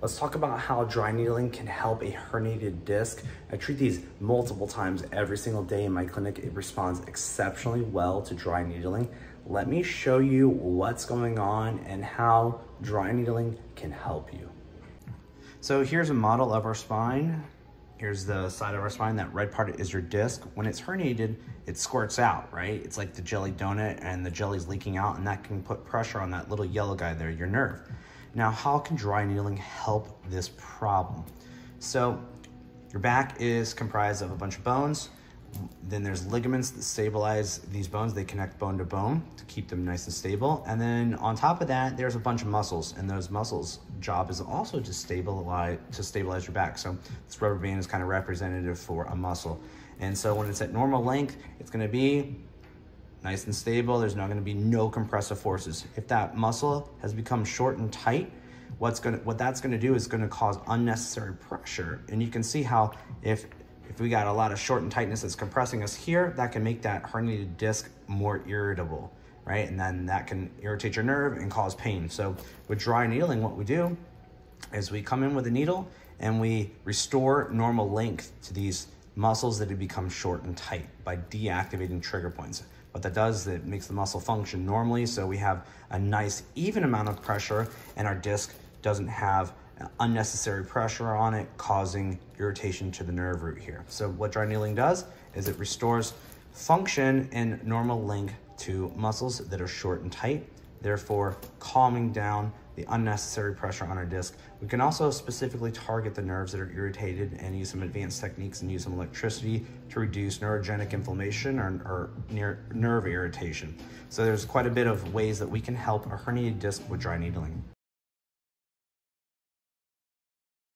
Let's talk about how dry needling can help a herniated disc. I treat these multiple times every single day in my clinic. It responds exceptionally well to dry needling. Let me show you what's going on and how dry needling can help you. So here's a model of our spine. Here's the side of our spine. That red part is your disc. When it's herniated, it squirts out, right? It's like the jelly donut and the jelly's leaking out, and that can put pressure on that little yellow guy there, your nerve. Now, how can dry needling help this problem? So your back is comprised of a bunch of bones. Then there's ligaments that stabilize these bones. They connect bone to bone to keep them nice and stable. And then on top of that, there's a bunch of muscles, and those muscles' job is also to stabilize your back. So this rubber band is kind of representative for a muscle. And so when it's at normal length, it's gonna be nice and stable. There's not gonna be no compressive forces. If that muscle has become short and tight, what that's gonna do is gonna cause unnecessary pressure. And you can see how if we got a lot of short and tightness that's compressing us here, that can make that herniated disc more irritable, right? And then that can irritate your nerve and cause pain. So with dry needling, what we do is we come in with a needle and we restore normal length to these muscles that have become short and tight by deactivating trigger points. What that does is it makes the muscle function normally, so we have a nice even amount of pressure and our disc doesn't have unnecessary pressure on it, causing irritation to the nerve root here. So what dry needling does is it restores function and normal length to muscles that are short and tight, therefore calming down the unnecessary pressure on our disc. We can also specifically target the nerves that are irritated and use some advanced techniques and use some electricity to reduce neurogenic inflammation or nerve irritation. So there's quite a bit of ways that we can help a herniated disc with dry needling.